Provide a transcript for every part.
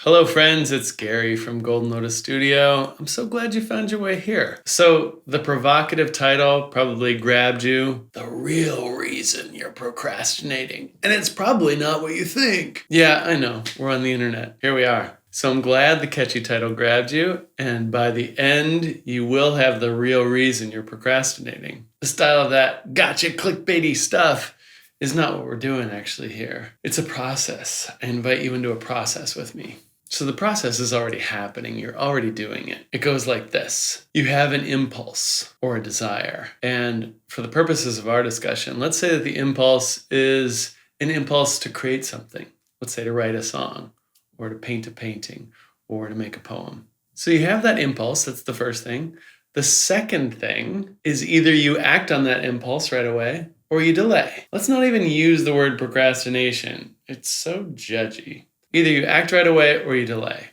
Hello, friends. It's Gary from Golden Lotus Studio. I'm so glad you found your way here. So, the provocative title probably grabbed you. The real reason you're procrastinating. And it's probably not what you think. Yeah, I know. We're on the internet. Here we are. So, I'm glad the catchy title grabbed you. And by the end, you will have the real reason you're procrastinating. The style of that gotcha clickbaity stuff is not what we're doing actually here. It's a process. I invite you into a process with me. So the process is already happening. You're already doing it. It goes like this. You have an impulse or a desire. And for the purposes of our discussion, let's say that the impulse is an impulse to create something. Let's say to write a song or to paint a painting or to make a poem. So you have that impulse. That's the first thing. The second thing is either you act on that impulse right away or you delay. Let's not even use the word procrastination. It's so judgy. Either you act right away or you delay.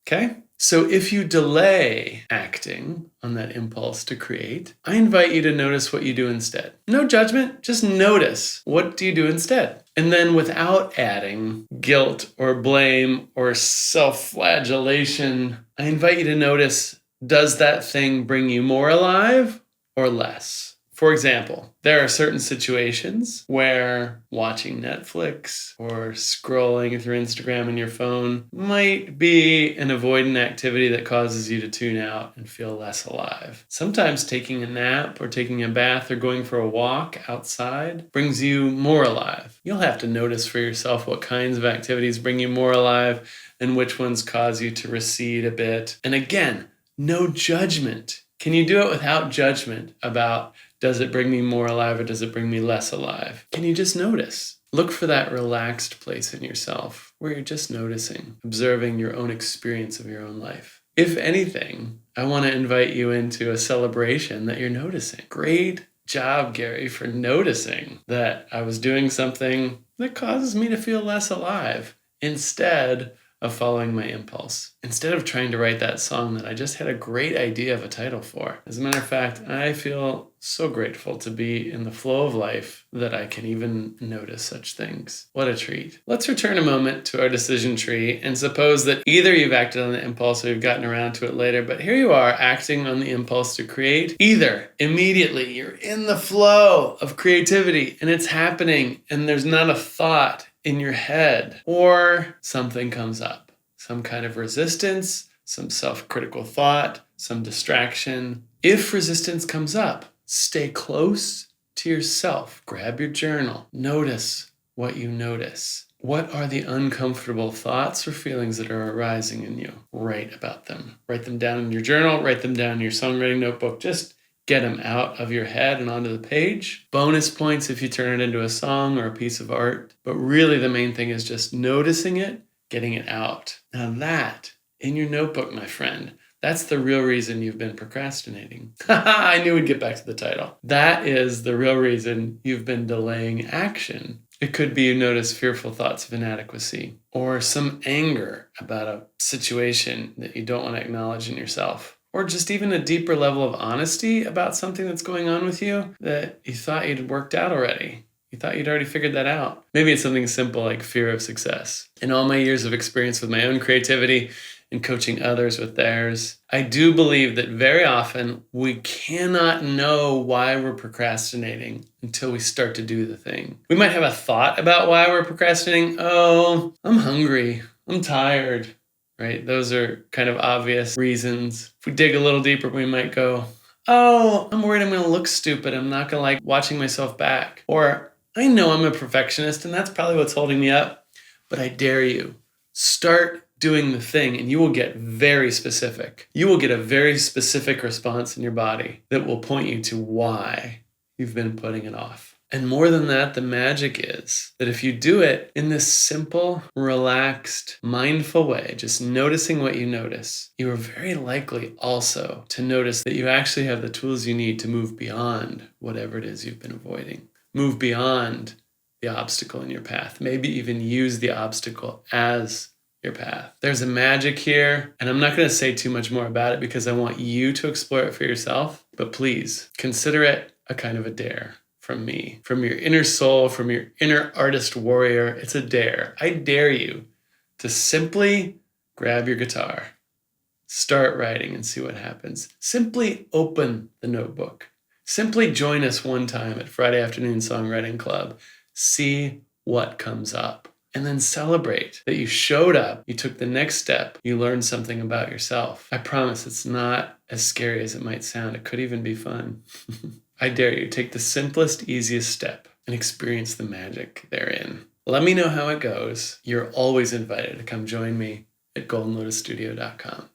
Okay? So if you delay acting on that impulse to create, I invite you to notice what you do instead. No judgment, just notice. What do you do instead? And then without adding guilt or blame or self-flagellation, I invite you to notice, does that thing bring you more alive or less? For example, there are certain situations where watching Netflix or scrolling through Instagram on your phone might be an avoidant activity that causes you to tune out and feel less alive. Sometimes taking a nap or taking a bath or going for a walk outside brings you more alive. You'll have to notice for yourself what kinds of activities bring you more alive and which ones cause you to recede a bit. And again, no judgment. Can you do it without judgment about, does it bring me more alive or does it bring me less alive? Can you just notice? Look for that relaxed place in yourself where you're just noticing, observing your own experience of your own life. If anything, I want to invite you into a celebration that you're noticing. Great job, Gary, for noticing that I was doing something that causes me to feel less alive instead of following my impulse. Instead of trying to write that song that I just had a great idea of a title for. As a matter of fact, I feel so grateful to be in the flow of life that I can even notice such things. What a treat. Let's return a moment to our decision tree and suppose that either you've acted on the impulse or you've gotten around to it later, but here you are acting on the impulse to create. Either immediately you're in the flow of creativity and it's happening and there's not a thought in your head, or something comes up, some kind of resistance, some self-critical thought, some distraction. If resistance comes up, stay close to yourself. Grab your journal. Notice what you notice. What are the uncomfortable thoughts or feelings that are arising in you? Write about them. Write them down in your journal. Write them down in your songwriting notebook. Just get them out of your head and onto the page. Bonus points if you turn it into a song or a piece of art. But really the main thing is just noticing it, getting it out. Now that, in your notebook, my friend, that's the real reason you've been procrastinating. I knew we'd get back to the title. That is the real reason you've been delaying action. It could be you notice fearful thoughts of inadequacy or some anger about a situation that you don't want to acknowledge in yourself. Or just even a deeper level of honesty about something that's going on with you that you thought you'd worked out already. You thought you'd already figured that out. Maybe it's something simple like fear of success. In all my years of experience with my own creativity and coaching others with theirs, I do believe that very often we cannot know why we're procrastinating until we start to do the thing. We might have a thought about why we're procrastinating. Oh, I'm hungry. I'm tired. Right? Those are kind of obvious reasons. If we dig a little deeper, we might go, oh, I'm worried I'm going to look stupid. I'm not going to like watching myself back. Or I know I'm a perfectionist and that's probably what's holding me up. But I dare you, start doing the thing and you will get very specific. You will get a very specific response in your body that will point you to why you've been putting it off. And more than that, the magic is that if you do it in this simple, relaxed, mindful way, just noticing what you notice, you are very likely also to notice that you actually have the tools you need to move beyond whatever it is you've been avoiding. Move beyond the obstacle in your path. Maybe even use the obstacle as your path. There's a magic here, and I'm not going to say too much more about it because I want you to explore it for yourself. But please, consider it a kind of a dare. From me, from your inner soul, from your inner artist warrior. It's a dare. I dare you to simply grab your guitar, start writing and see what happens. Simply open the notebook. Simply join us one time at Friday Afternoon Songwriting Club. See what comes up. And then celebrate that you showed up, you took the next step, you learned something about yourself. I promise it's not as scary as it might sound. It could even be fun. I dare you, take the simplest, easiest step and experience the magic therein. Let me know how it goes. You're always invited to come join me at goldenlotusstudio.com.